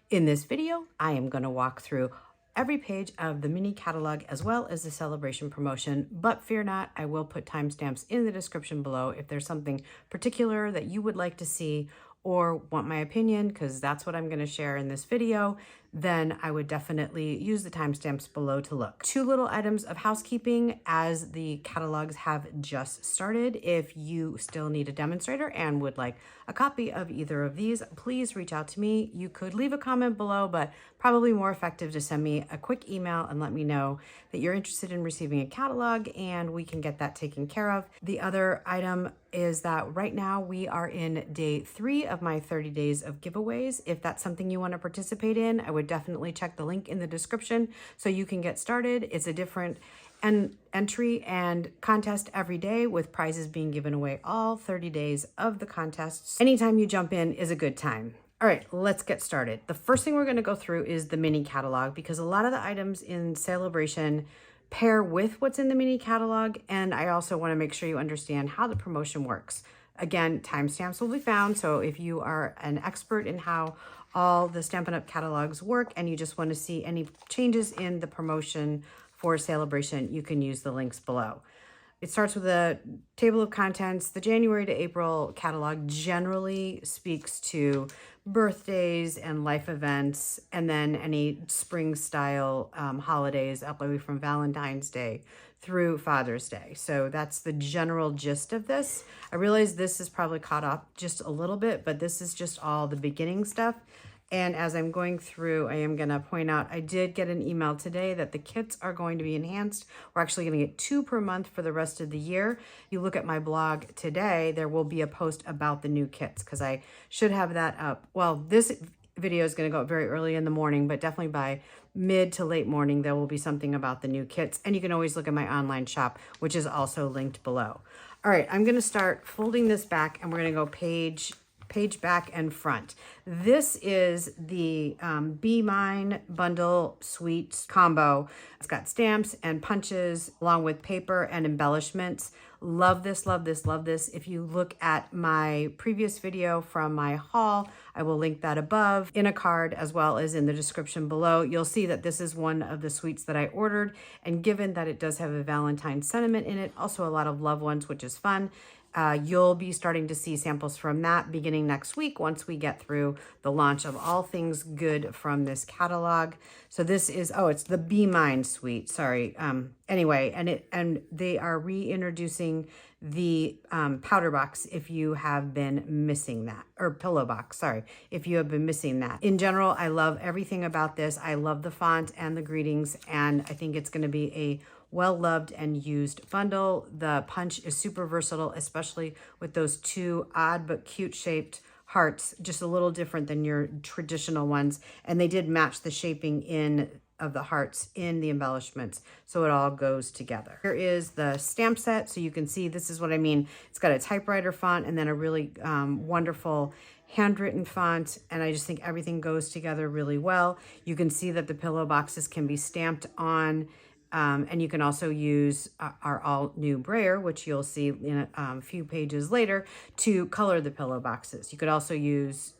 In this video, I am going to walk through every page of the mini catalog as well as the Sale-a-Bration promotion, but fear not, I will put timestamps in the description below if there's something particular that you would like to see or want my opinion, because that's what I'm going to share in this video, then I would definitely use the timestamps below to look. Two little items of housekeeping as the catalogs have just started. If you still need a demonstrator and would like a copy of either of these, please reach out to me. You could leave a comment below, but probably more effective to send me a quick email and let me know that you're interested in receiving a catalog and we can get that taken care of. The other item is that right now we are in day 3 of my 30 days of giveaways. If that's something you want to participate in, I would definitely check the link in the description so you can get started. It's a different entry and contest every day with prizes being given away all 30 days of the contests. Anytime you jump in is a good time. All right, let's get started. The first thing we're going to go through is the mini catalog, because a lot of the items in Sale-a-Bration pair with what's in the mini catalog, and I also want to make sure you understand how the promotion works. Again, timestamps will be found, so if you are an expert in how all the Stampin' Up! Catalogs work and you just want to see any changes in the promotion for Sale-a-Bration, you can use the links below. It starts with a table of contents. The January to April catalog generally speaks to birthdays and life events, and then any spring style holidays up maybe from Valentine's Day through Father's Day. So that's the general gist of this. I realize this is probably caught up just a little bit, but this is just all the beginning stuff. And as I'm going through, I am going to point out, I did get an email today that the kits are going to be enhanced. We're actually going to get 2 per month for the rest of the year. You look at my blog today, there will be a post about the new kits because I should have that up. Well, this video is going to go up very early in the morning, but definitely by mid to late morning, there will be something about the new kits. And you can always look at my online shop, which is also linked below. All right, I'm going to start folding this back and we're going to go page back and front. This is the Be Mine Bundle Suite combo. It's got stamps and punches along with paper and embellishments. Love this, love this, love this. If you look at my previous video from my haul, I will link that above in a card as well as in the description below. You'll see that this is one of the suites that I ordered, and given that it does have a Valentine sentiment in it, also a lot of loved ones, which is fun. You'll be starting to see samples from that beginning next week once we get through the launch of all things good from this catalog. So this is, oh, it's the Be Mine suite, sorry. Anyway, and they are reintroducing the powder box if you have been missing that, or pillow box, sorry, if you have been missing that. In general, I love everything about this. I love the font and the greetings, and I think it's going to be a well-loved and used bundle. The punch is super versatile, especially with those 2 odd but cute shaped hearts, just a little different than your traditional ones. And they did match the shaping in of the hearts in the embellishments, so it all goes together. Here is the stamp set, so you can see this is what I mean. It's got a typewriter font and then a really wonderful handwritten font, and I just think everything goes together really well. You can see that the pillow boxes can be stamped on, and you can also use our all new brayer, which you'll see in a few pages later, to color the pillow boxes. You could also use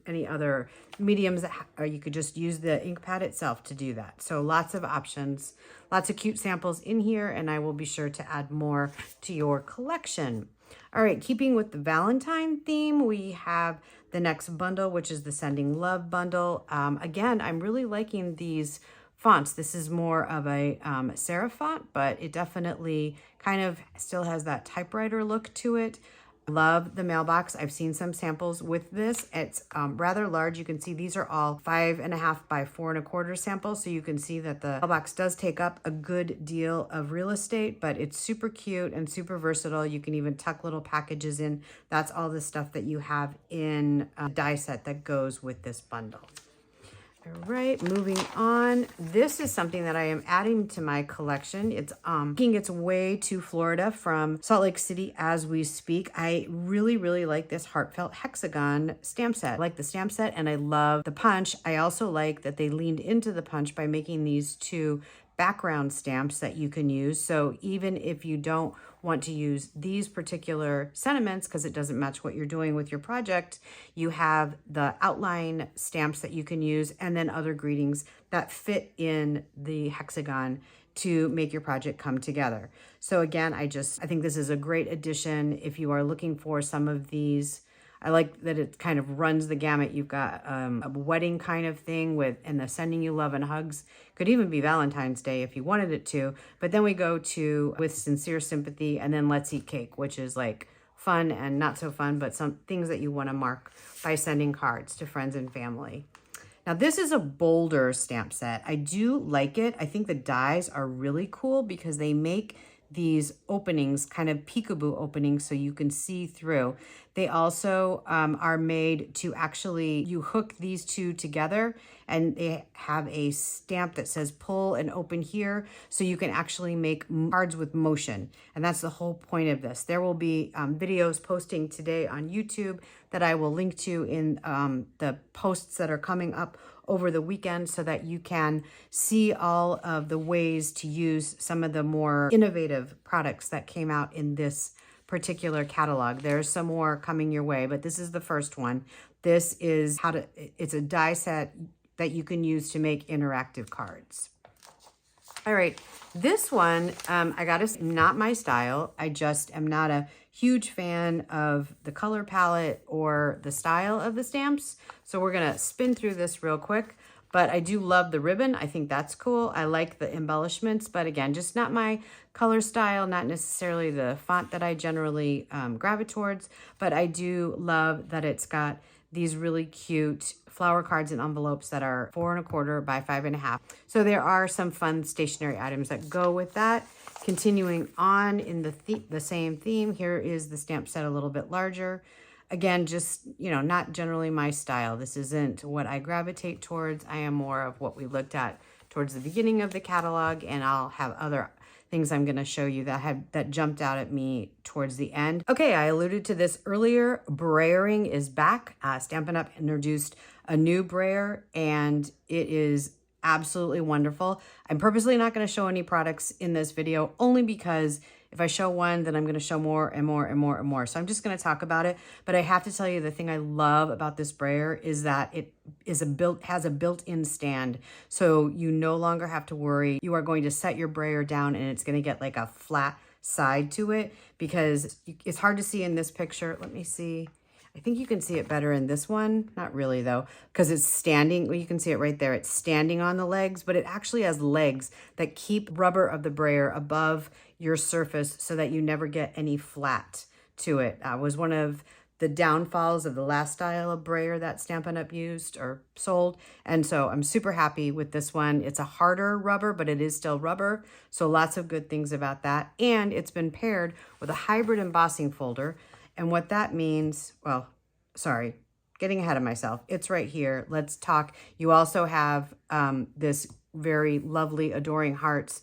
any other mediums, or you could just use the ink pad itself to do that. So lots of options, lots of cute samples in here, and I will be sure to add more to your collection. All right, keeping with the Valentine theme, we have the next bundle, which is the Sending Love bundle. Again, I'm really liking these fonts. This is more of a serif font, but it definitely kind of still has that typewriter look to it. Love the mailbox. I've seen some samples with this. It's rather large. You can see these are all 5.5 by 4.25 samples. So you can see that the mailbox does take up a good deal of real estate, but it's super cute and super versatile. You can even tuck little packages in. That's all the stuff that you have in a die set that goes with this bundle. All right, moving on. This is something that I am adding to my collection. It's making its way to Florida from Salt Lake City as we speak. I really, really like this heartfelt hexagon stamp set. I like the stamp set and I love the punch. I also like that they leaned into the punch by making these 2 background stamps that you can use. So even if you don't want to use these particular sentiments because it doesn't match what you're doing with your project, you have the outline stamps that you can use, and then other greetings that fit in the hexagon to make your project come together. So again, I think this is a great addition if you are looking for some of these. I like that it kind of runs the gamut. You've got a wedding kind of thing and the sending you love and hugs. Could even be Valentine's Day if you wanted it to. But then we go to with sincere sympathy, and then let's eat cake, which is like fun and not so fun, but some things that you want to mark by sending cards to friends and family. Now this is a bolder stamp set. I do like it. I think the dies are really cool because they make these openings, kind of peekaboo openings, so you can see through. They also are made to actually, you hook these two together and they have a stamp that says pull and open here, so you can actually make cards with motion. And that's the whole point of this. There will be videos posting today on YouTube that I will link to in the posts that are coming up over the weekend, so that you can see all of the ways to use some of the more innovative products that came out in this particular catalog. There's some more coming your way, but this is the first one. This is it's a die set that you can use to make interactive cards. All right, this one, I gotta say, not my style. I just am not a huge fan of the color palette or the style of the stamps. So we're gonna spin through this real quick, but I do love the ribbon. I think that's cool. I like the embellishments, but again, just not my color style, not necessarily the font that I generally gravitate towards, but I do love that it's got these really cute flower cards and envelopes that are 4 1/4 by 5 1/2. So there are some fun stationery items that go with that. Continuing on in the same theme, here is the stamp set a little bit larger. Again, just, you know, not generally my style. This isn't what I gravitate towards. I am more of what we looked at towards the beginning of the catalog, and I'll have other things I'm going to show you that jumped out at me towards the end. Okay, I alluded to this earlier. Brayering is back. Stampin' Up! Introduced a new brayer, and it is absolutely wonderful. I'm purposely not going to show any products in this video, only because if I show one, then I'm going to show more and more and more and more. So I'm just going to talk about it. But I have to tell you, the thing I love about this brayer is that it has a built-in stand. So you no longer have to worry. You are going to set your brayer down and it's going to get like a flat side to it, because it's hard to see in this picture. Let me see. I think you can see it better in this one. Not really though, because it's standing. Well, you can see it right there. It's standing on the legs, but it actually has legs that keep rubber of the brayer above your surface so that you never get any flat to it. Was one of the downfalls of the last style of brayer that Stampin' Up! Used or sold. And so I'm super happy with this one. It's a harder rubber, but it is still rubber. So lots of good things about that. And it's been paired with a hybrid embossing folder. And what that means, well, sorry, getting ahead of myself. It's right here. Let's talk. You also have this very lovely Adoring Hearts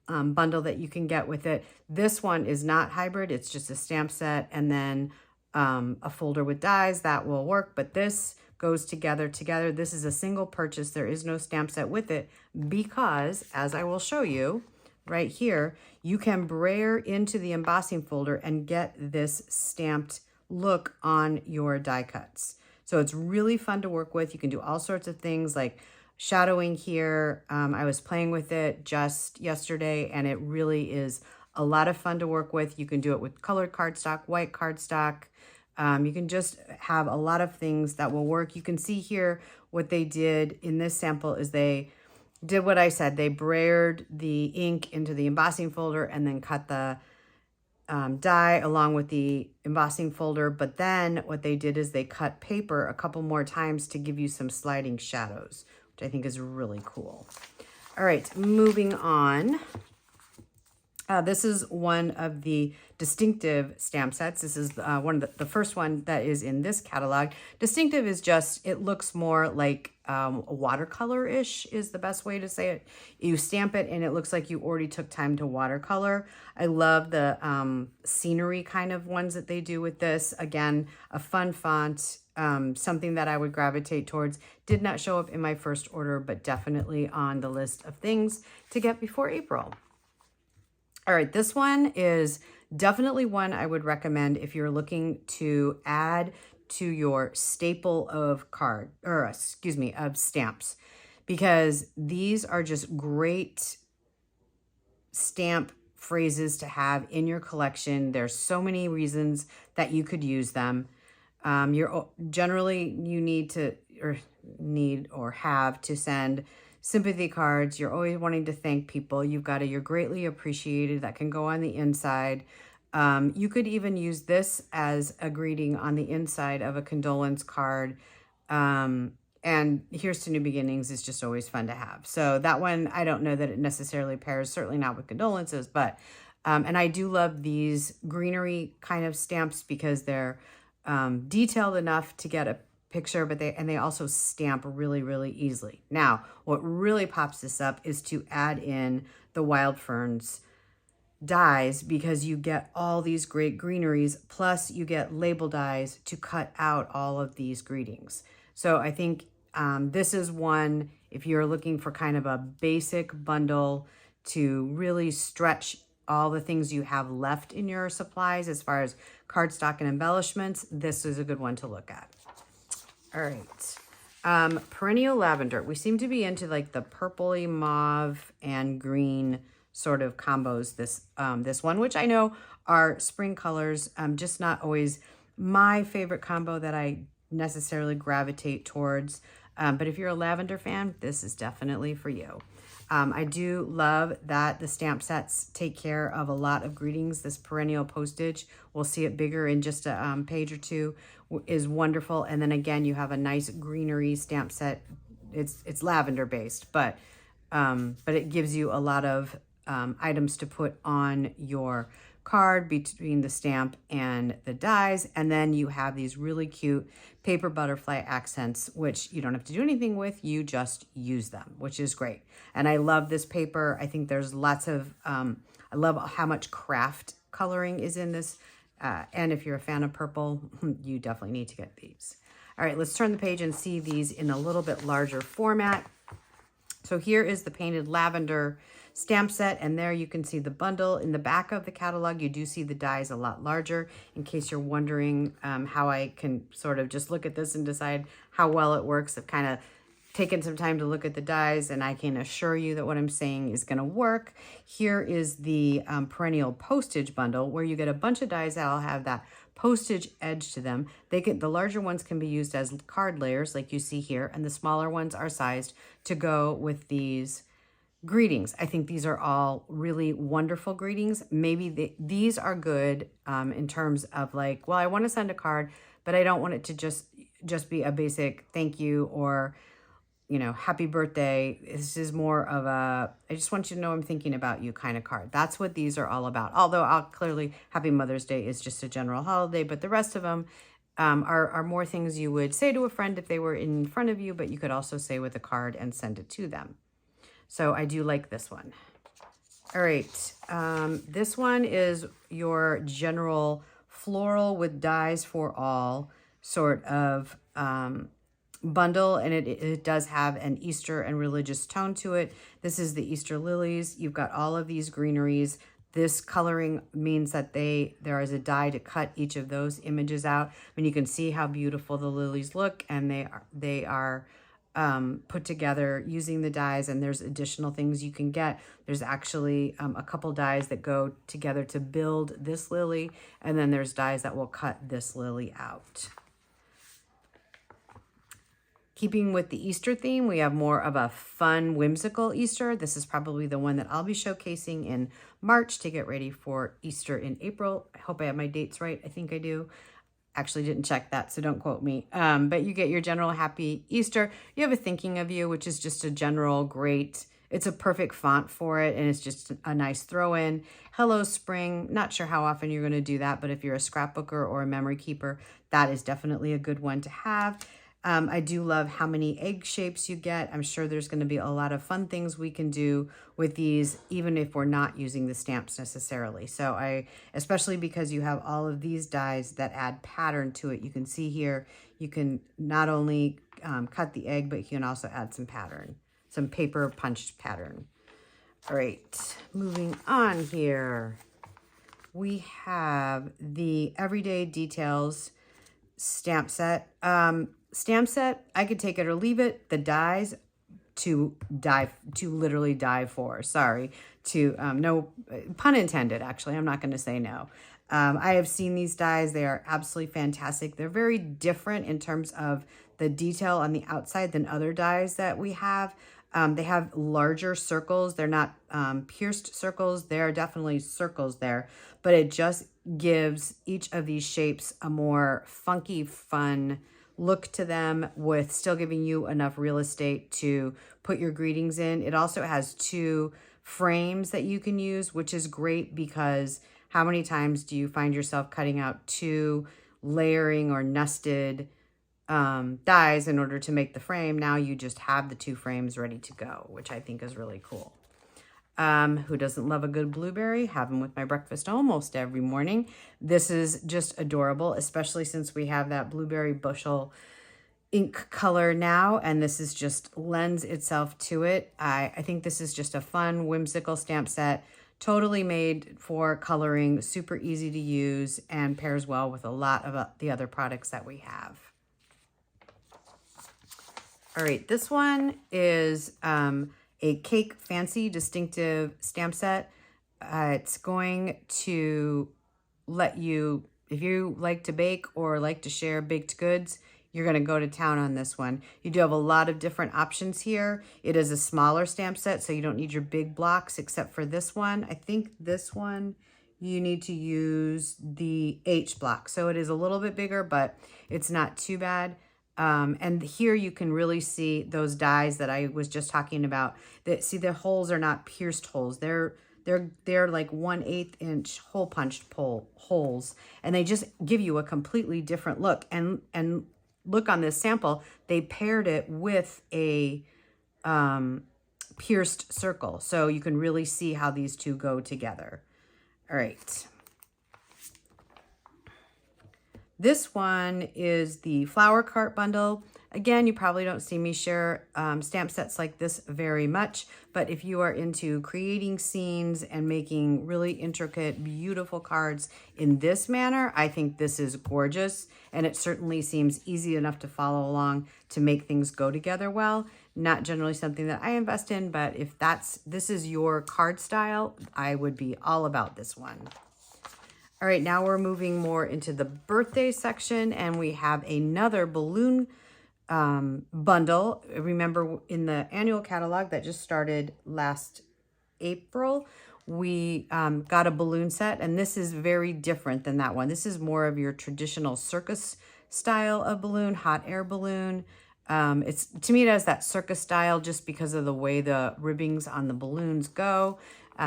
bundle that you can get with it. This one is not hybrid. It's just a stamp set and then a folder with dies. That will work, but this goes together. This is a single purchase. There is no stamp set with it because, as I will show you, right here, you can brayer into the embossing folder and get this stamped look on your die cuts. So it's really fun to work with. You can do all sorts of things like shadowing here. I was playing with it just yesterday, and it really is a lot of fun to work with. You can do it with colored cardstock, white cardstock. You can just have a lot of things that will work. You can see here what they did in this sample is they did what I said. They brayered the ink into the embossing folder and then cut the die along with the embossing folder. But then what they did is they cut paper a couple more times to give you some sliding shadows, which I think is really cool. All right, moving on. This is one of the distinctive stamp sets. This is one of the first one that is in this catalog. Distinctive is just, it looks more like watercolor-ish is the best way to say it. You stamp it and it looks like you already took time to watercolor. I love the scenery kind of ones that they do with this. Again, a fun font. something that I would gravitate towards. Did not show up in my first order, but definitely on the list of things to get before April. All right, this one is definitely one I would recommend if you're looking to add to your staple of of stamps, because these are just great stamp phrases to have in your collection. There's so many reasons that you could use them. You need or have to send sympathy cards. You're always wanting to thank people. You've got you're greatly appreciated that can go on the inside. You could even use this as a greeting on the inside of a condolence card. And here's to new beginnings is just always fun to have. So that one, I don't know that it necessarily pairs, certainly not with condolences, but, and I do love these greenery kind of stamps because they're detailed enough to get a picture, but they also stamp really, really easily. Now, what really pops this up is to add in the wild ferns dies, because you get all these great greeneries, plus you get label dies to cut out all of these greetings. So I think this is one, if you're looking for kind of a basic bundle to really stretch all the things you have left in your supplies as far as cardstock and embellishments, this is a good one to look at. All right. Perennial lavender. We seem to be into like the purpley mauve and green sort of combos this one, which I know are spring colors, just not always my favorite combo that I necessarily gravitate towards. But if you're a lavender fan, this is definitely for you. I do love that the stamp sets take care of a lot of greetings. This perennial postage, we'll see it bigger in just a page or two, is wonderful. And then again, you have a nice greenery stamp set. It's lavender based, but it gives you a lot of items to put on your card between the stamp and the dies. And then you have these really cute paper butterfly accents, which you don't have to do anything with. You just use them, which is great. And I love this paper. I think there's lots of, I love how much craft coloring is in this. And if you're a fan of purple, you definitely need to get these. All right, let's turn the page and see these in a little bit larger format. So here is the painted lavender stamp set, and there you can see the bundle. In the back of the catalog, you do see the dies a lot larger, in case you're wondering how I can sort of just look at this and decide how well it works. I've kind of taken some time to look at the dies, and I can assure you that what I'm saying is going to work. Here is the perennial postage bundle, where you get a bunch of dies that'll have that postage edge to them. The larger ones can be used as card layers like you see here, and the smaller ones are sized to go with these greetings. I think these are all really wonderful greetings. Maybe these are good in terms of like, well, I want to send a card, but I don't want it to just be a basic thank you or, you know, happy birthday. This is more of a, I just want you to know I'm thinking about you kind of card. That's what these are all about. Although clearly Happy Mother's Day is just a general holiday, but the rest of them are more things you would say to a friend if they were in front of you, but you could also say with a card and send it to them. So I do like this one. All right, this one is your general floral with dies for all sort of bundle, and it does have an Easter and religious tone to it. This is the Easter lilies. You've got all of these greeneries. This coloring means that there is a die to cut each of those images out. I mean, you can see how beautiful the lilies look, and they are put together using the dies, and there's additional things you can get. There's actually a couple dies that go together to build this lily, and then there's dies that will cut this lily out. Keeping with the Easter theme, we have more of a fun, whimsical Easter. This is probably the one that I'll be showcasing in March to get ready for Easter in April. I hope I have my dates right. I think I do. Actually didn't check that, so don't quote me. But you get your general happy Easter. You have a thinking of you, which is just a general great, it's a perfect font for it, and it's just a nice throw in. Hello Spring, not sure how often you're going to do that, but if you're a scrapbooker or a memory keeper, that is definitely a good one to have. I do love how many egg shapes you get. I'm sure there's going to be a lot of fun things we can do with these, even if we're not using the stamps necessarily. So especially because you have all of these dies that add pattern to it. You can see here, you can not only cut the egg, but you can also add some pattern, some paper punched pattern. All right, moving on here. We have the Everyday Details stamp set. Stamp set, I could take it or leave it. The dies to literally die for. Sorry, no pun intended. Actually, I'm not going to say no. I have seen these dies. They are absolutely fantastic. They're very different in terms of the detail on the outside than other dies that we have. They have larger circles. They're not pierced circles. There are definitely circles there, but it just gives each of these shapes a more funky, fun look to them with still giving you enough real estate to put your greetings in. It also has 2 frames that you can use, which is great because how many times do you find yourself cutting out 2 layering or nested dies in order to make the frame? Now you just have the 2 frames ready to go, which I think is really cool. Who doesn't love a good blueberry? Have them with my breakfast almost every morning. This is just adorable, especially since we have that blueberry bushel ink color now, and this is just lends itself to it. I think this is just a fun, whimsical stamp set, totally made for coloring, super easy to use, and pairs well with a lot of the other products that we have. All right, this one is a Cake Fancy Distinctive stamp set. It's going to let you, if you like to bake or like to share baked goods, you're going to go to town on this one. You do have a lot of different options here. It is a smaller stamp set, so you don't need your big blocks except for this one. I think this one you need to use the H block. So it is a little bit bigger, but it's not too bad. And here you can really see those dies that I was just talking about. That, see, the holes are not pierced holes. They're like 1/8 inch hole punched holes, and they just give you a completely different look. And look on this sample, they paired it with a pierced circle, so you can really see how these 2 go together. All right. This one is the Flower Cart Bundle. Again, you probably don't see me share stamp sets like this very much, but if you are into creating scenes and making really intricate, beautiful cards in this manner, I think this is gorgeous, and it certainly seems easy enough to follow along to make things go together well. Not generally something that I invest in, but if this is your card style, I would be all about this one. All right, now we're moving more into the birthday section, and we have another balloon bundle. Remember, in the annual catalog that just started last April, we got a balloon set, and this is very different than that one. This is more of your traditional circus style of balloon, hot air balloon. To me, it has that circus style just because of the way the ribbings on the balloons go.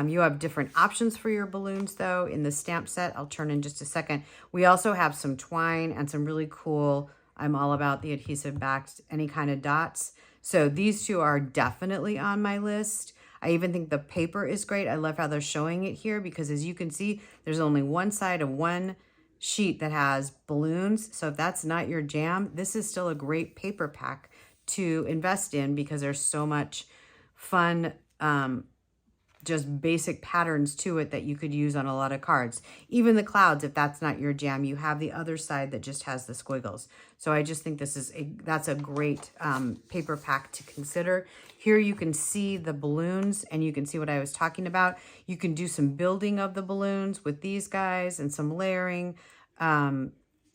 You have different options for your balloons, though, in the stamp set. I'll turn in just a second. We also have some twine and some really cool, I'm all about the adhesive-backed, any kind of dots. So these 2 are definitely on my list. I even think the paper is great. I love how they're showing it here because, as you can see, there's only one side of one sheet that has balloons. So if that's not your jam, this is still a great paper pack to invest in because there's so much fun just basic patterns to it that you could use on a lot of cards. Even the clouds, if that's not your jam, you have the other side that just has the squiggles. So I just think that's a great paper pack to consider. Here you can see the balloons, and you can see what I was talking about. You can do some building of the balloons with these guys and some layering.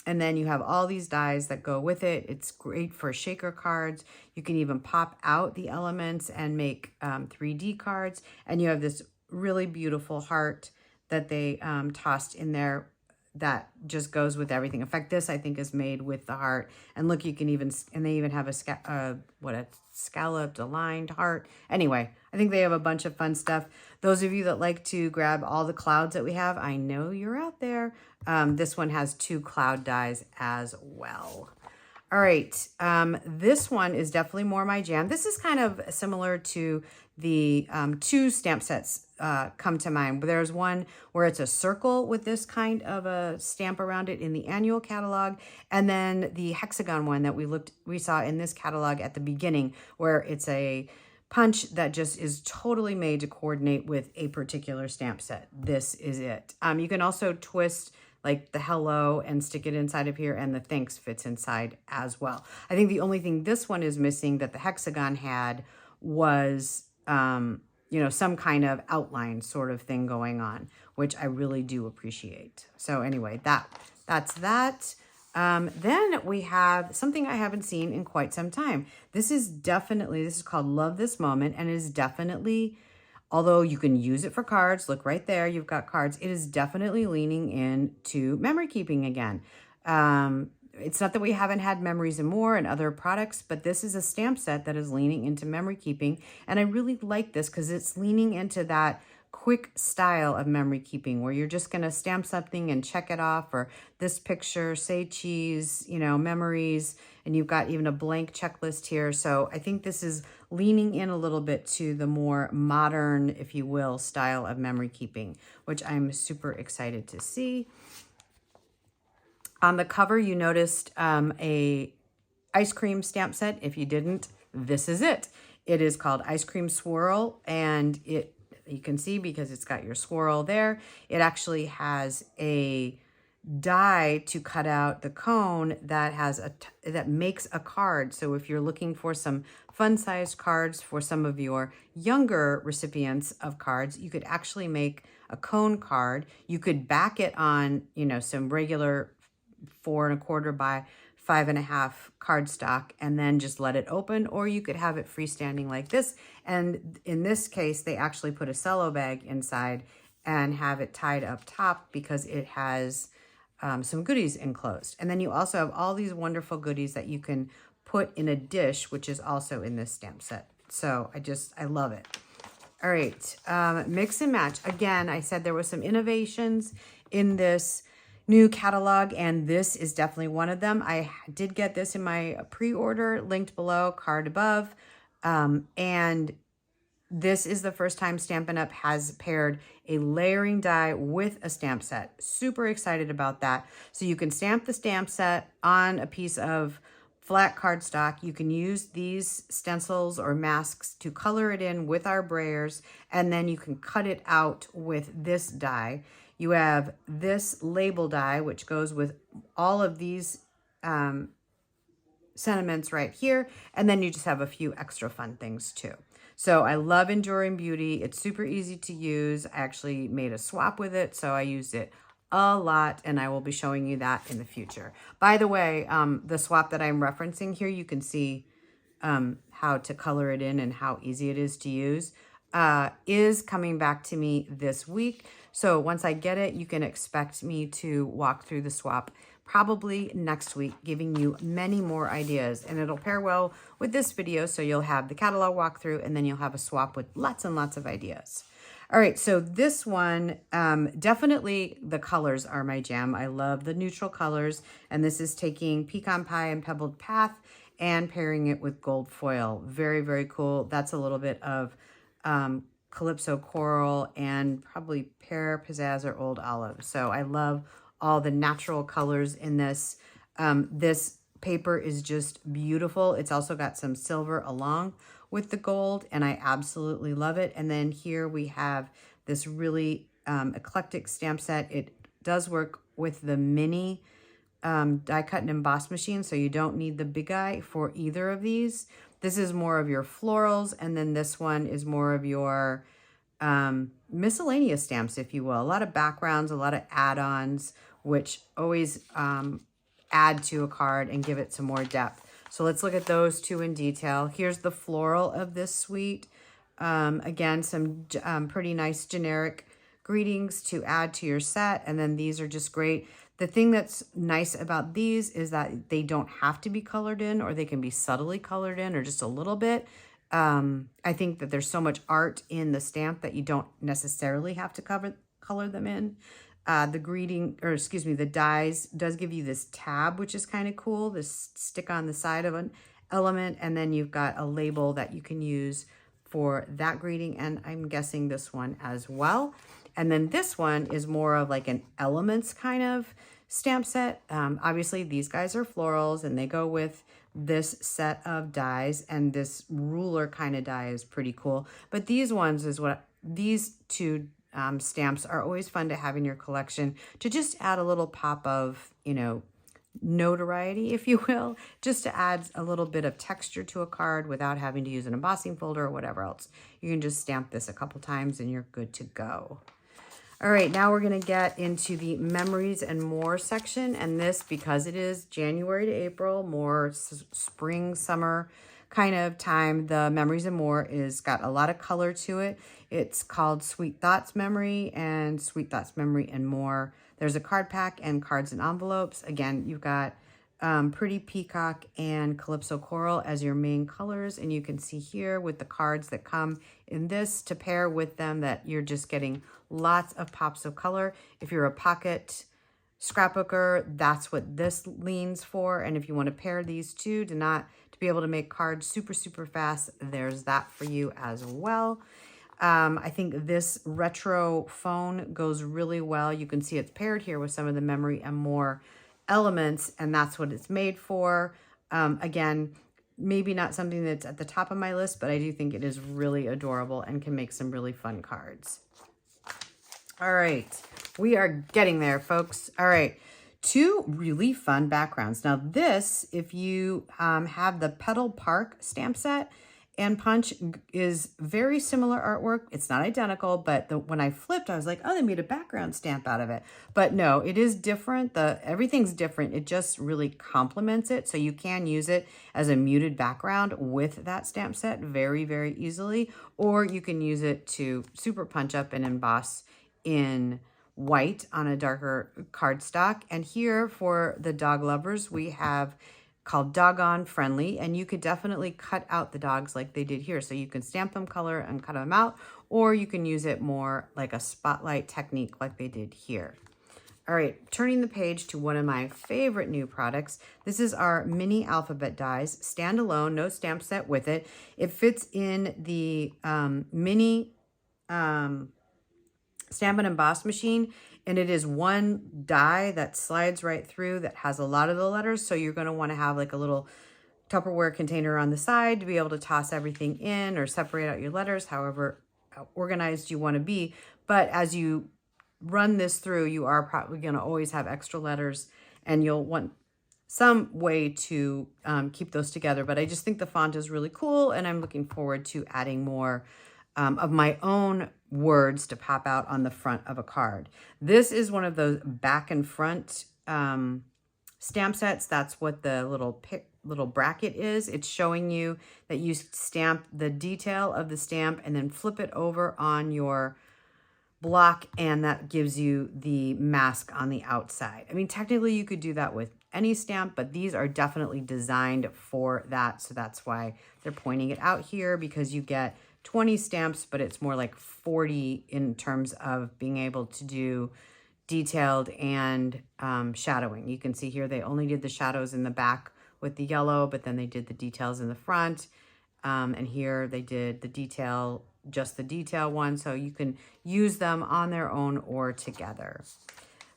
And then you have all these dies that go with it. It's great for shaker cards. You can even pop out the elements and make 3D cards. And you have this really beautiful heart that they tossed in there that just goes with everything. In fact, this I think is made with the heart. And look, you can even, and they even have a scalloped, aligned heart. Anyway, I think they have a bunch of fun stuff. Those of you that like to grab all the clouds that we have, I know you're out there. This one has 2 cloud dies as well. All right, this one is definitely more my jam. This is kind of similar to the two stamp sets come to mind. There's one where it's a circle with this kind of a stamp around it in the annual catalog, and then the hexagon one that we saw in this catalog at the beginning, where it's a punch that just is totally made to coordinate with a particular stamp set. This is it. You can also twist like the hello and stick it inside of here, and the thanks fits inside as well. I think the only thing this one is missing that the hexagon had was, you know, some kind of outline sort of thing going on, which I really do appreciate. So anyway, that's that. Then we have something I haven't seen in quite some time. This is called Love This Moment, and it is definitely, although you can use it for cards, look right there, you've got cards, it is definitely leaning into memory keeping again. It's not that we haven't had Memories and More and other products, but this is a stamp set that is leaning into memory keeping. And I really like this because it's leaning into that quick style of memory keeping where you're just going to stamp something and check it off, or this picture, say cheese, you know, memories, and you've got even a blank checklist here. So I think this is leaning in a little bit to the more modern, if you will, style of memory keeping, which I'm super excited to see. On the cover, you noticed a ice cream stamp set. If you didn't, this is it. It is called Ice Cream Swirl, and you can see because it's got your swirl there, it actually has a die to cut out the cone that has that makes a card. So if you're looking for some fun-sized cards for some of your younger recipients of cards, you could actually make a cone card. You could back it on, you know, some regular 4 1/4 by 5 1/2 cardstock and then just let it open, or you could have it freestanding like this. And in this case, they actually put a cello bag inside and have it tied up top because it has some goodies enclosed. And then you also have all these wonderful goodies that you can put in a dish, which is also in this stamp set. So I love it. All right, mix and match. Again, I said there was some innovations in this new catalog, and this is definitely one of them. I did get this in my pre-order, linked below, card above. And this is the first time Stampin' Up! Has paired a layering die with a stamp set. Super excited about that. So you can stamp the stamp set on a piece of flat cardstock. You can use these stencils or masks to color it in with our brayers, and then you can cut it out with this die. You have this label die, which goes with all of these sentiments right here, and then you just have a few extra fun things too. So I love Enduring Beauty. It's super easy to use. I actually made a swap with it, so I used it a lot, and I will be showing you that in the future. By the way, the swap that I'm referencing here, you can see how to color it in and how easy it is to use, is coming back to me this week. So once I get it, you can expect me to walk through the swap probably next week, giving you many more ideas. And it'll pair well with this video, so you'll have the catalog walkthrough, and then you'll have a swap with lots and lots of ideas. All right, so this one, definitely the colors are my jam. I love the neutral colors, and this is taking Pecan Pie and Pebbled Path and pairing it with gold foil. Very, very cool. That's a little bit of Calypso Coral and probably Pear, Pizzazz, or Old Olive. So I love all the natural colors in this. This paper is just beautiful. It's also got some silver along with the gold, and I absolutely love it. And then here we have this really eclectic stamp set. It does work with the mini die cut and emboss machine, so you don't need the big eye for either of these. This is more of your florals, and then this one is more of your miscellaneous stamps, if you will. A lot of backgrounds, a lot of add-ons, which always add to a card and give it some more depth. So let's look at those two in detail. Here's the floral of this suite. Again, some pretty nice generic greetings to add to your set. And then these are just great. The thing that's nice about these is that they don't have to be colored in, or they can be subtly colored in or just a little bit. I think that there's so much art in the stamp that you don't necessarily have to color them in. The greeting, or excuse me, the dies does give you this tab, which is kind of cool. This stick on the side of an element, and then you've got a label that you can use for that greeting, and I'm guessing this one as well. And then this one is more of like an elements kind of stamp set. Obviously, these guys are florals, and they go with this set of dies, and this ruler kind of die is pretty cool. But these ones is what these two stamps are always fun to have in your collection to just add a little pop of, you know, notoriety, if you will, just to add a little bit of texture to a card without having to use an embossing folder or whatever else. You can just stamp this a couple times and you're good to go. All right, now we're going to get into the memories and more section. And this, because it is January to April, more spring, summer kind of time, the memories and more is got a lot of color to it. It's called Sweet Thoughts Memory and Sweet Thoughts Memory and More. There's a card pack and cards and envelopes. Again, you've got Pretty Peacock and Calypso Coral as your main colors. And you can see here with the cards that come in this to pair with them that you're just getting lots of pops of color. If you're a pocket scrapbooker, that's what this leans for. And if you want to pair these two to be able to make cards super, super fast, there's that for you as well. I think this retro phone goes really well. You can see it's paired here with some of the memory and more elements, and that's what it's made for. Again, maybe not something that's at the top of my list, but I do think it is really adorable and can make some really fun cards. All right, we are getting there, folks. All right, two really fun backgrounds. Now this, if you have the Petal Park stamp set and punch, is very similar artwork. It's not identical, but when I flipped, I was like, oh, they made a background stamp out of it. But no, it is different. Everything's different. It just really complements it. So you can use it as a muted background with that stamp set very, very easily. Or you can use it to super punch up and emboss in white on a darker cardstock. And here for the dog lovers, we have called Doggone Friendly, and you could definitely cut out the dogs like they did here. So you can stamp them color and cut them out, or you can use it more like a spotlight technique like they did here. All right, turning the page to one of my favorite new products. This is our mini alphabet dies, standalone, no stamp set with it. It fits in the mini Stampin' Emboss machine, and it is one die that slides right through that has a lot of the letters. So you're going to want to have like a little Tupperware container on the side to be able to toss everything in or separate out your letters, however organized you want to be. But as you run this through, you are probably going to always have extra letters, and you'll want some way to keep those together. But I just think the font is really cool, and I'm looking forward to adding more of my own words to pop out on the front of a card. This is one of those back and front stamp sets. That's what the little bracket is. It's showing you that you stamp the detail of the stamp and then flip it over on your block, and that gives you the mask on the outside. I mean, technically you could do that with any stamp, but these are definitely designed for that. So that's why they're pointing it out here, because you get 20 stamps, but it's more like 40 in terms of being able to do detailed and shadowing. You can see here they only did the shadows in the back with the yellow, but then they did the details in the front. And here they did the detail, just the detail one. So you can use them on their own or together.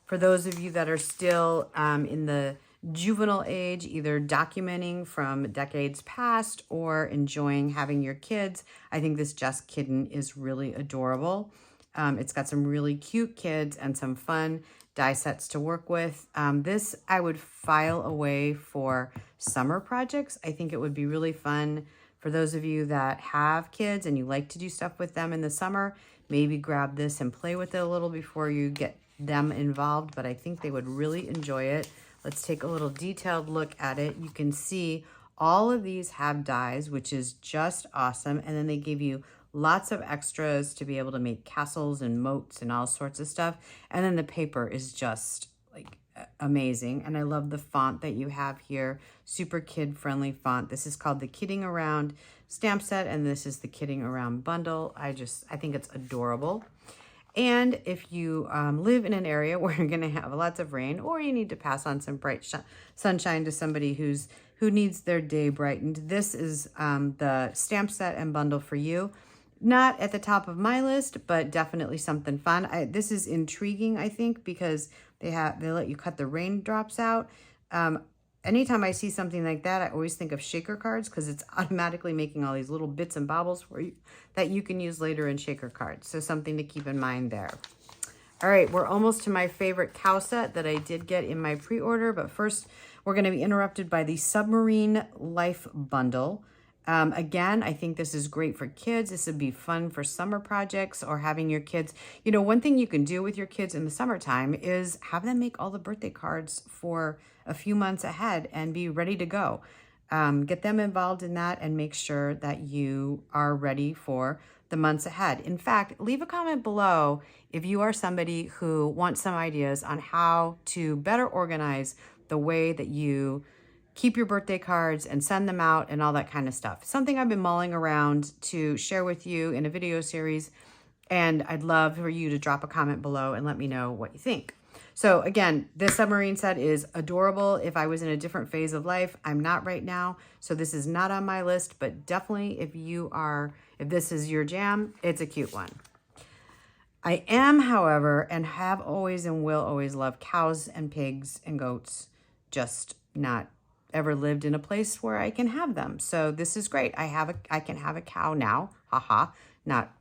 For those of you that are still in the juvenile age, either documenting from decades past or enjoying having your kids, I think this Just Kitten is really adorable. It's got some really cute kids and some fun die sets to work with. This I would file away for summer projects. I think it would be really fun for those of you that have kids and you like to do stuff with them in the summer. Maybe grab this and play with it a little before you get them involved, but I think they would really enjoy it. Let's take a little detailed look at it. You can see all of these have dies, which is just awesome. And then they give you lots of extras to be able to make castles and moats and all sorts of stuff. And then the paper is just like amazing. And I love the font that you have here. Super kid-friendly font. This is called the Kidding Around stamp set, and this is the Kidding Around bundle. I think it's adorable. And if you live in an area where you're going to have lots of rain, or you need to pass on some bright sunshine to somebody who needs their day brightened, this is the stamp set and bundle for you. Not at the top of my list, but definitely something fun. This is intriguing, I think, because they let you cut the raindrops out. Anytime I see something like that, I always think of shaker cards because it's automatically making all these little bits and bobbles for you that you can use later in shaker cards. So something to keep in mind there. All right, we're almost to my favorite cow set that I did get in my pre-order, but first we're going to be interrupted by the Submarine Life Bundle. Again, I think this is great for kids. This would be fun for summer projects or having your kids. You know, one thing you can do with your kids in the summertime is have them make all the birthday cards for a few months ahead and be ready to go. Get them involved in that and make sure that you are ready for the months ahead. In fact, leave a comment below if you are somebody who wants some ideas on how to better organize the way that you keep your birthday cards and send them out and all that kind of stuff. Something I've been mulling around to share with you in a video series, and I'd love for you to drop a comment below and let me know what you think. So again, this submarine set is adorable. If I was in a different phase of life, I'm not right now, so this is not on my list, but definitely if this is your jam, it's a cute one. I am, however, and have always and will always love cows and pigs and goats, just not ever lived in a place where I can have them. So this is great. I can have a cow now. Haha. Not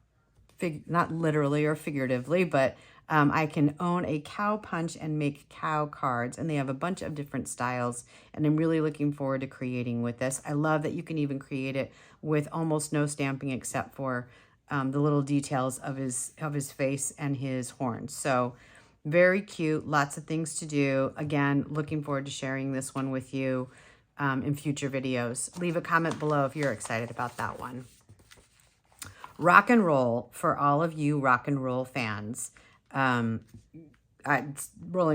literally or figuratively, but I can own a cow punch and make cow cards, and they have a bunch of different styles, and I'm really looking forward to creating with this. I love that you can even create it with almost no stamping except for the little details of his face and his horns. So very cute, lots of things to do. Again, looking forward to sharing this one with you in future videos. Leave a comment below if you're excited about that one. Rock and roll for all of you rock and roll fans. Rolling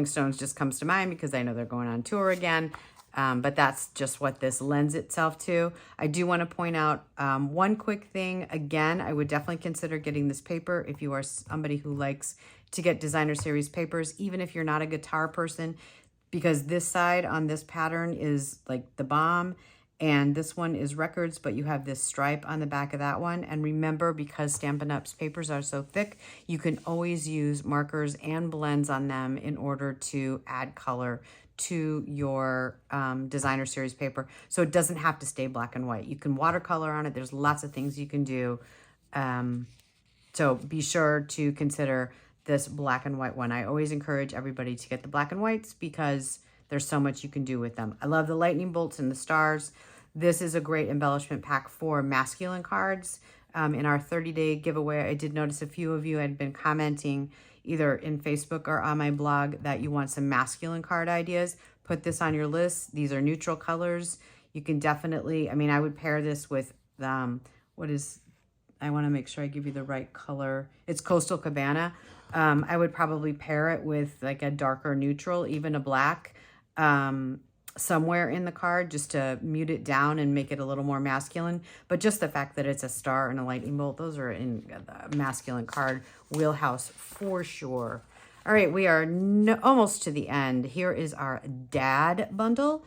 Stones just comes to mind because I know they're going on tour again. But that's just what this lends itself to. I do want to point out one quick thing. Again, I would definitely consider getting this paper if you are somebody who likes to get designer series papers, even if you're not a guitar person, because this side on this pattern is like the bomb, and this one is records, but you have this stripe on the back of that one. And remember, because Stampin' Up's papers are so thick, you can always use markers and blends on them in order to add color to your designer series paper. So it doesn't have to stay black and white. You can watercolor on it. There's lots of things you can do. So be sure to consider this black and white one. I always encourage everybody to get the black and whites because there's so much you can do with them. I love the lightning bolts and the stars. This is a great embellishment pack for masculine cards. In our 30-day giveaway, I did notice a few of you had been commenting either in Facebook or on my blog that you want some masculine card ideas. Put this on your list. These are neutral colors. You can definitely, I mean, I would pair this with, I want to make sure I give you the right color. It's Coastal Cabana. I would probably pair it with like a darker neutral, even a black, somewhere in the card just to mute it down and make it a little more masculine. But just the fact that it's a star and a lightning bolt, those are in the masculine card wheelhouse for sure. All right, we are almost to the end. Here is our dad bundle.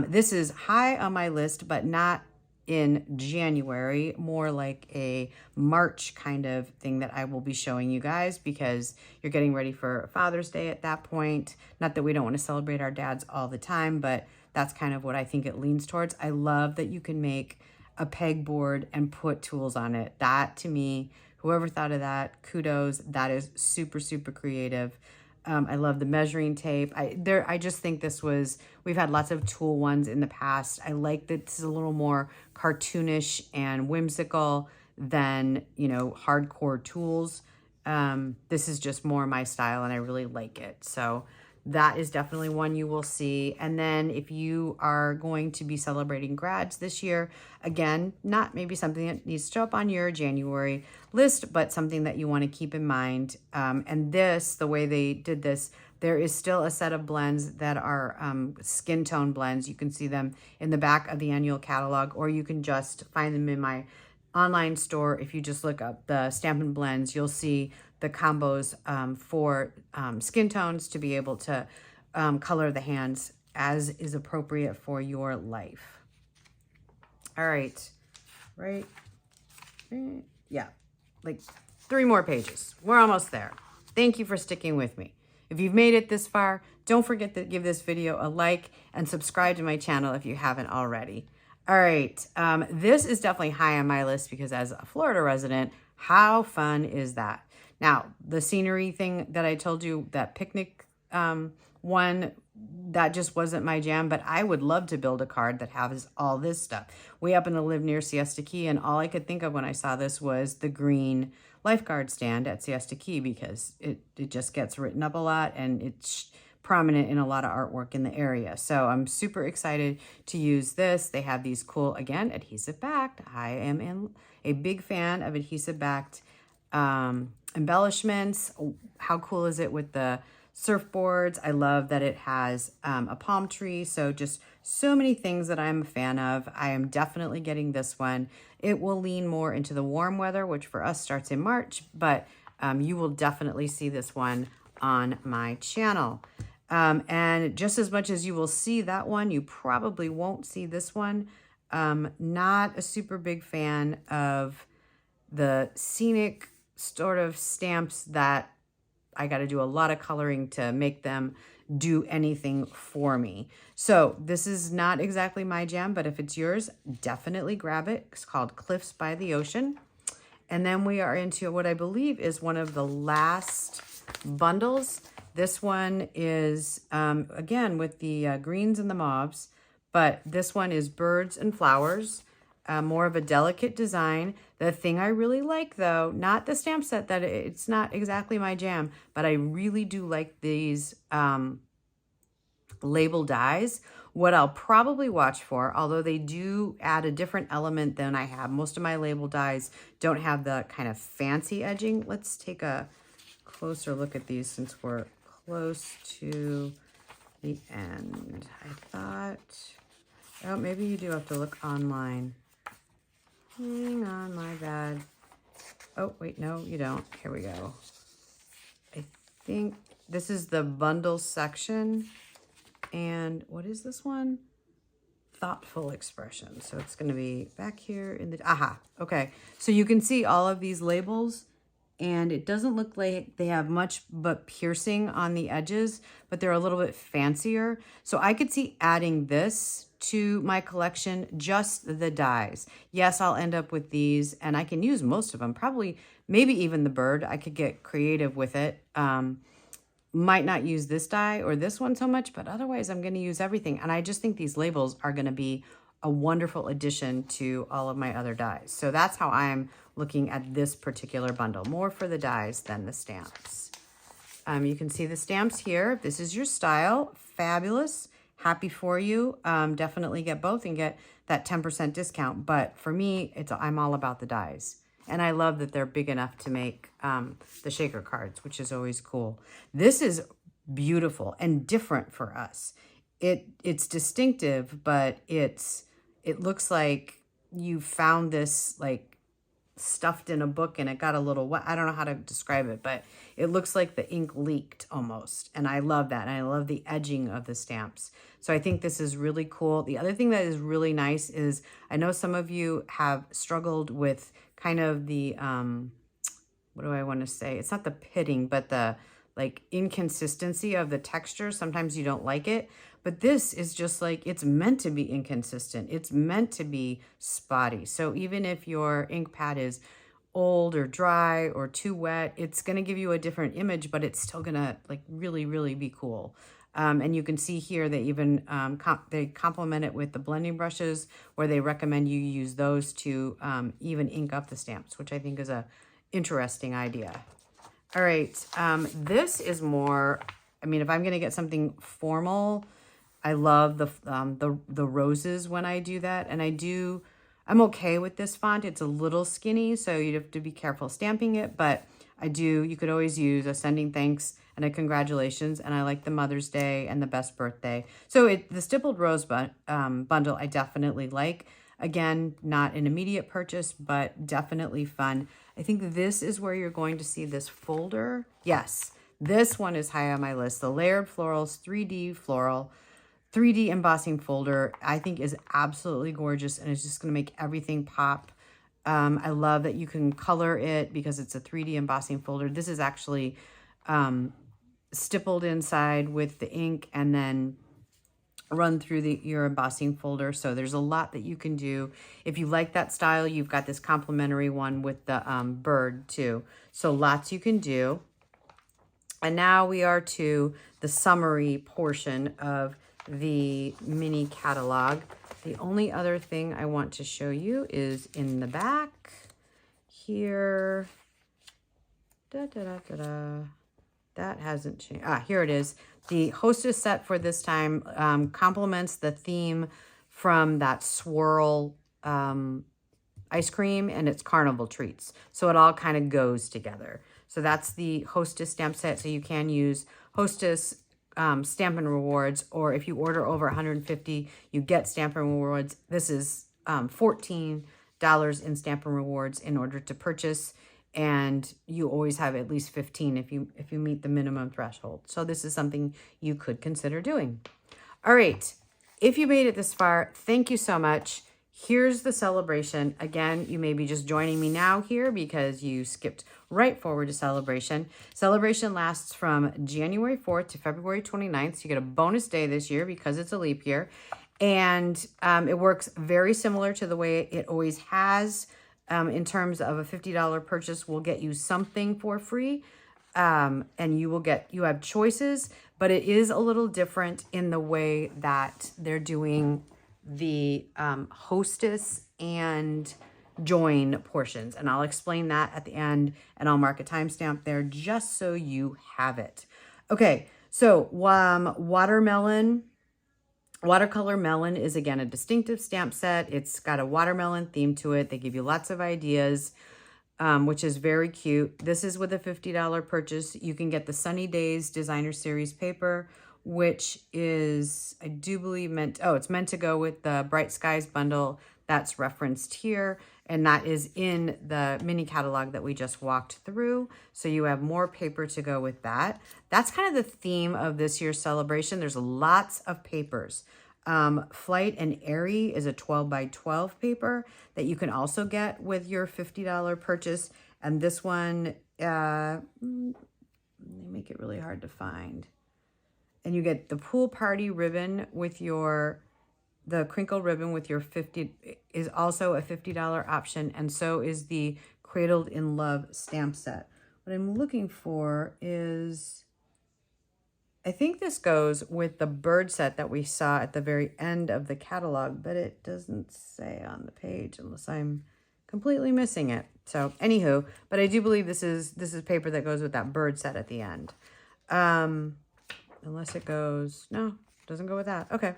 This is high on my list, but not in January, more like a March kind of thing that I will be showing you guys because you're getting ready for Father's Day at that point. Not that we don't want to celebrate our dads all the time, but that's kind of what I think it leans towards. I love that you can make a pegboard and put tools on it. That to me, whoever thought of that, kudos. That is super, super creative. I love the measuring tape. I just think we've had lots of tool ones in the past. I like that this is a little more cartoonish and whimsical than, hardcore tools. This is just more my style and I really like it. So that is definitely one you will see. And then if you are going to be celebrating grads this year, again, not maybe something that needs to show up on your January list, but something that you want to keep in mind. And this, the way they did this, there is still a set of blends that are skin tone blends. You can see them in the back of the annual catalog, or you can just find them in my online store. If you just look up the Stampin' Blends, you'll see the combos for skin tones to be able to color the hands as is appropriate for your life. All right, right, yeah, like 3 more pages. We're almost there. Thank you for sticking with me. If you've made it this far, don't forget to give this video a like and subscribe to my channel if you haven't already. All right, this is definitely high on my list because as a Florida resident, how fun is that? Now, the scenery thing that I told you, that picnic one, that just wasn't my jam, but I would love to build a card that has all this stuff. We happen to live near Siesta Key, and all I could think of when I saw this was the green lifeguard stand at Siesta Key because it just gets written up a lot and it's prominent in a lot of artwork in the area. So I'm super excited to use this. They have these cool, again, adhesive backed. I am a big fan of adhesive backed embellishments. How cool is it with the surfboards? I love that it has a palm tree. So just so many things that I'm a fan of. I am definitely getting this one. It will lean more into the warm weather, which for us starts in March, but you will definitely see this one on my channel. And just as much as you will see that one, you probably won't see this one. Not a super big fan of the scenic sort of stamps that I got to do a lot of coloring to make them do anything for me. So this is not exactly my jam, but if it's yours, definitely grab it. It's called Cliffs by the Ocean. And then we are into what I believe is one of the last bundles. This one is, again, with the greens and the mauves, but this one is birds and flowers. More of a delicate design. The thing I really like, though, not the stamp set, that it's not exactly my jam, but I really do like these label dies. What I'll probably watch for, although they do add a different element than I have. Most of my label dies don't have the kind of fancy edging. Let's take a closer look at these since we're close to the end. I thought, oh, maybe you do have to look online. Hang on, my bad. Oh, wait, no, you don't. Here we go. I think this is the bundle section. And what is this one? Thoughtful expression. So it's going to be back here in the, aha, okay. So you can see all of these labels and it doesn't look like they have much but piercing on the edges, but they're a little bit fancier. So I could see adding this to my collection, just the dies. Yes, I'll end up with these and I can use most of them, probably maybe even the bird. I could get creative with it. Might not use this die or this one so much, but otherwise I'm going to use everything. And I just think these labels are going to be a wonderful addition to all of my other dies. So that's how I'm looking at this particular bundle, more for the dies than the stamps. You can see the stamps here. This is your style. Fabulous. Happy for you. Definitely get both and get that 10% discount. But for me, I'm all about the dies. And I love that they're big enough to make the shaker cards, which is always cool. This is beautiful and different for us. It's distinctive, but it looks like you found this like stuffed in a book and it got a little wet. I don't know how to describe it, but it looks like the ink leaked almost. And I love that. And I love the edging of the stamps. So I think this is really cool. The other thing that is really nice is I know some of you have struggled with kind of the, what do I want to say? It's not the pitting, but the like inconsistency of the texture. Sometimes you don't like it, but this is just like, it's meant to be inconsistent. It's meant to be spotty. So even if your ink pad is old or dry or too wet, it's going to give you a different image, but it's still going to like really, really be cool. And you can see here they even they complement it with the blending brushes where they recommend you use those to even ink up the stamps, which I think is a interesting idea. All right, this is more, I mean, if I'm going to get something formal, I love the roses when I do that. And I'm okay with this font. It's a little skinny, so you'd have to be careful stamping it, but you could always use a sending thanks and a congratulations, and I like the Mother's Day and the best birthday. So the stippled rose bundle I definitely like. Again, not an immediate purchase, but definitely fun. I think this is where you're going to see this folder. Yes, this one is high on my list. The Layered Florals 3D Floral 3D embossing folder, I think is absolutely gorgeous, and it's just going to make everything pop. I love that you can color it because it's a 3D embossing folder. This is actually stippled inside with the ink and then run through your embossing folder. So there's a lot that you can do. If you like that style, you've got this complimentary one with the bird too. So lots you can do. And now we are to the summary portion of the mini catalog. The only other thing I want to show you is in the back here. That hasn't changed. Here it is. The Hostess set for this time complements the theme from that swirl ice cream, and it's carnival treats. So it all kind of goes together. So that's the Hostess stamp set. So you can use Hostess Stampin' Rewards, or if you order over 150, you get Stampin' Rewards. This is $14 in Stampin' Rewards in order to purchase, and you always have at least 15 if you meet the minimum threshold. So this is something you could consider doing. All right, if you made it this far, thank you so much. Here's the celebration. Again, you may be just joining me now here because you skipped right forward to celebration. Celebration lasts from January 4th to February 29th. So you get a bonus day this year because it's a leap year. And it works very similar to the way it always has. In terms of a $50 purchase, will get you something for free. And you have choices, but it is a little different in the way that they're doing the Hostess and Join portions. And I'll explain that at the end, and I'll mark a timestamp there just so you have it. Okay, so Watercolor Melon is, again, a distinctive stamp set. It's got a watermelon theme to it. They give you lots of ideas, which is very cute. This is with a $50 purchase. You can get the Sunny Days Designer Series paper, which is, I do believe, it's meant to go with the Bright Skies bundle that's referenced here. And that is in the mini catalog that we just walked through. So you have more paper to go with that. That's kind of the theme of this year's celebration. There's lots of papers. Flight and Airy is a 12 by 12 paper that you can also get with your $50 purchase. And this one, they make it really hard to find. And you get the Pool Party ribbon with the crinkle ribbon with your 50 is also a $50 option, and so is the Cradled in Love stamp set. What I'm looking for is, I think this goes with the bird set that we saw at the very end of the catalog, but it doesn't say on the page unless I'm completely missing it. So anywho, but I do believe this is paper that goes with that bird set at the end. Unless it goes, no, it doesn't go with that. Okay.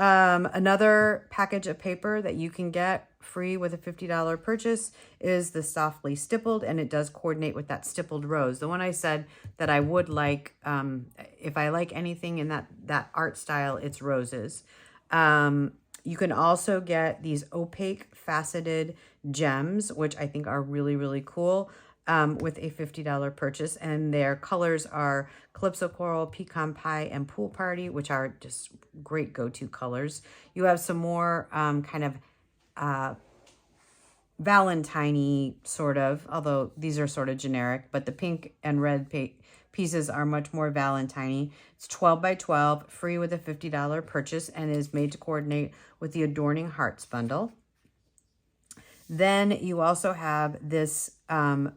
Another package of paper that you can get free with a $50 purchase is the Softly Stippled, and it does coordinate with that stippled rose. The one I said that I would like, if I like anything in that art style, it's roses. You can also get these opaque faceted gems, which I think are really, really cool. With a $50 purchase, and their colors are Calypso Coral, Pecan Pie, and Pool Party, which are just great go-to colors. You have some more kind of Valentine-y sort of, although these are sort of generic, but the pink and red pieces are much more Valentine-y. It's 12 by 12, free with a $50 purchase, and is made to coordinate with the Adorning Hearts bundle. Then you also have this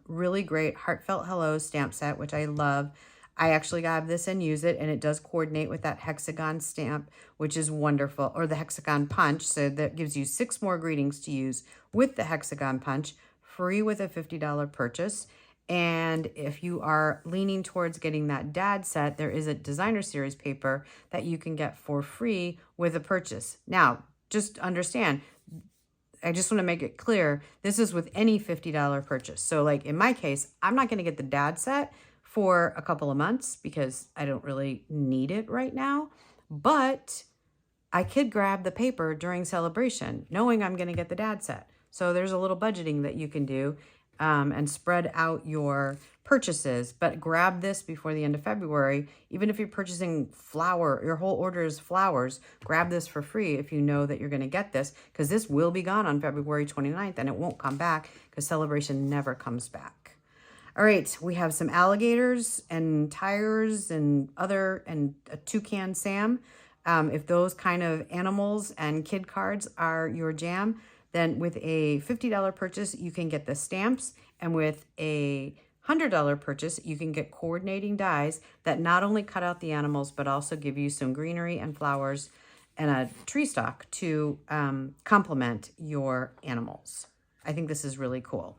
really great Heartfelt Hello stamp set, which I love. I actually have this and use it, and it does coordinate with that hexagon stamp, which is wonderful, or the hexagon punch. So that gives you 6 more greetings to use with the hexagon punch, free with a $50 purchase. And if you are leaning towards getting that dad set, there is a designer series paper that you can get for free with a purchase. Now, just understand, I just want to make it clear, this is with any $50 purchase. So like in my case, I'm not going to get the dad set for a couple of months because I don't really need it right now. But I could grab the paper during celebration, knowing I'm going to get the dad set. So there's a little budgeting that you can do and spread out your purchases, but grab this before the end of February. Even if you're purchasing flour, your whole order is flowers, grab this for free if you know that you're going to get this, because this will be gone on February 29th and it won't come back because Celebration never comes back. All right, we have some alligators and tires and a toucan Sam. If those kind of animals and kid cards are your jam, then with a $50 purchase, you can get the stamps. And with a $100 purchase, you can get coordinating dies that not only cut out the animals, but also give you some greenery and flowers and a tree stalk to complement your animals. I think this is really cool.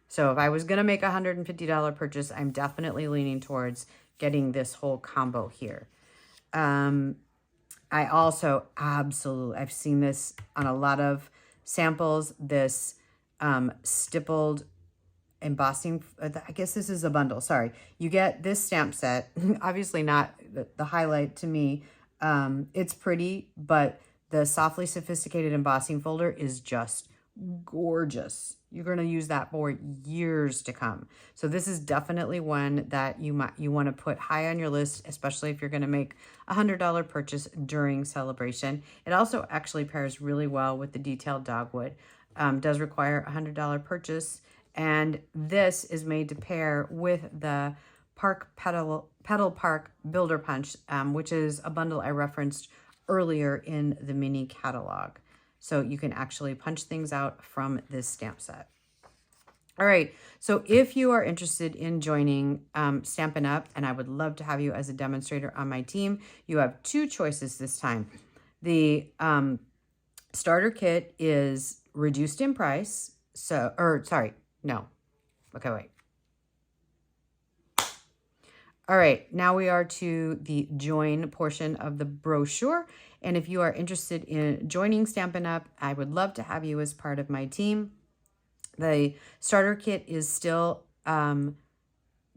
So if I was going to make a $150 purchase, I'm definitely leaning towards getting this whole combo here. I also I've seen this on a lot of samples, this stippled embossing. I guess this is a bundle. Sorry. You get this stamp set. Obviously not the highlight to me. It's pretty, but the softly sophisticated embossing folder is just gorgeous. You're going to use that for years to come. So this is definitely one that you want to put high on your list, especially if you're going to make a $100 purchase during Celebration. It also actually pairs really well with the detailed dogwood. Does require a $100 purchase, and this is made to pair with the Petal Park Builder Punch, which is a bundle I referenced earlier in the mini catalog. So you can actually punch things out from this stamp set. All right, so if you are interested in joining Stampin' Up, and I would love to have you as a demonstrator on my team, you have two choices this time. The starter kit is reduced in price. Okay, wait. All right, now we are to the join portion of the brochure. And if you are interested in joining Stampin' Up, I would love to have you as part of my team. The starter kit is still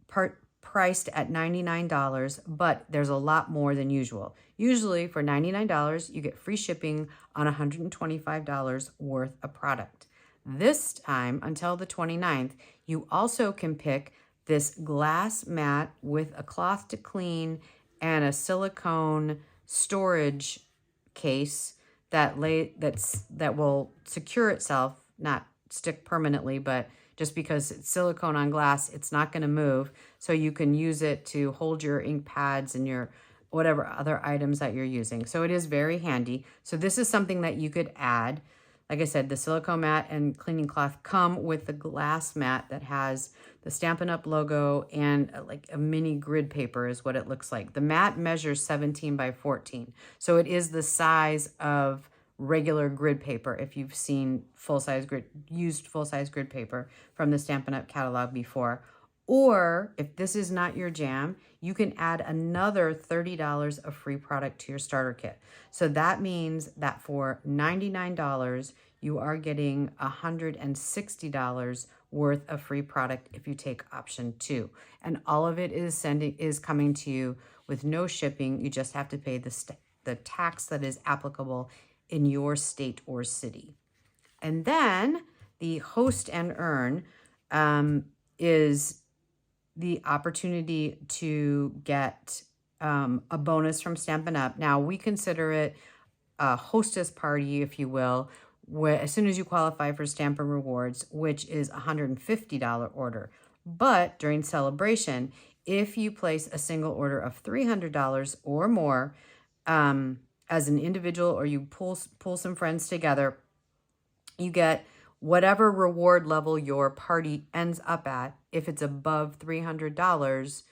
priced at $99, but there's a lot more than usual. Usually for $99, you get free shipping on $125 worth of product. This time, until the 29th, you also can pick this glass mat with a cloth to clean and a silicone storage case that will secure itself, not stick permanently, but just because it's silicone on glass, it's not going to move. So you can use it to hold your ink pads and your whatever other items that you're using. So it is very handy. So this is something that you could add. Like I said, the silicone mat and cleaning cloth come with the glass mat that has the Stampin' Up logo and like a mini grid paper is what it looks like. The mat measures 17 by 14. So it is the size of regular grid paper if you've seen used full-size grid paper from the Stampin' Up catalog before. Or if this is not your jam, you can add another $30 of free product to your starter kit. So that means that for $99, you are getting $160 worth of free product if you take option 2. And all of it is coming to you with no shipping. You just have to pay the tax that is applicable in your state or city. And then the host and earn is the opportunity to get a bonus from Stampin' Up. Now, we consider it a hostess party, if you will, where as soon as you qualify for Stampin' Rewards, which is a $150 order. But during Celebration, if you place a single order of $300 or more as an individual, or you pull some friends together, you get whatever reward level your party ends up at. If it's above $300,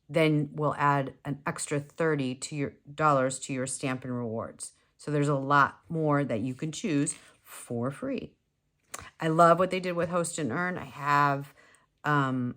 then we'll add an extra $30 to your Stampin' Rewards. So there's a lot more that you can choose for free. I love what they did with Host and Earn. I have, the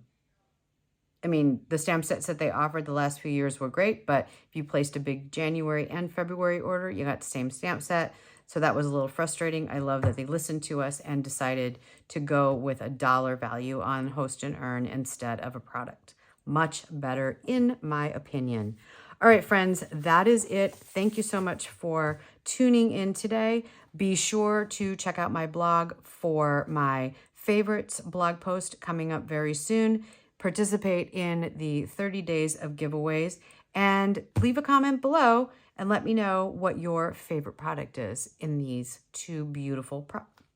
stamp sets that they offered the last few years were great, but if you placed a big January and February order, you got the same stamp set. So that was a little frustrating. I love that they listened to us and decided to go with a dollar value on Host and Earn instead of a product. Much better, in my opinion. All right, friends, that is it. Thank you so much for tuning in today. Be sure to check out my blog for my favorites blog post coming up very soon. Participate in the 30 days of giveaways and leave a comment below and let me know what your favorite product is in these two beautiful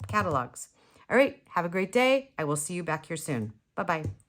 catalogs. All right, have a great day. I will see you back here soon. Bye-bye.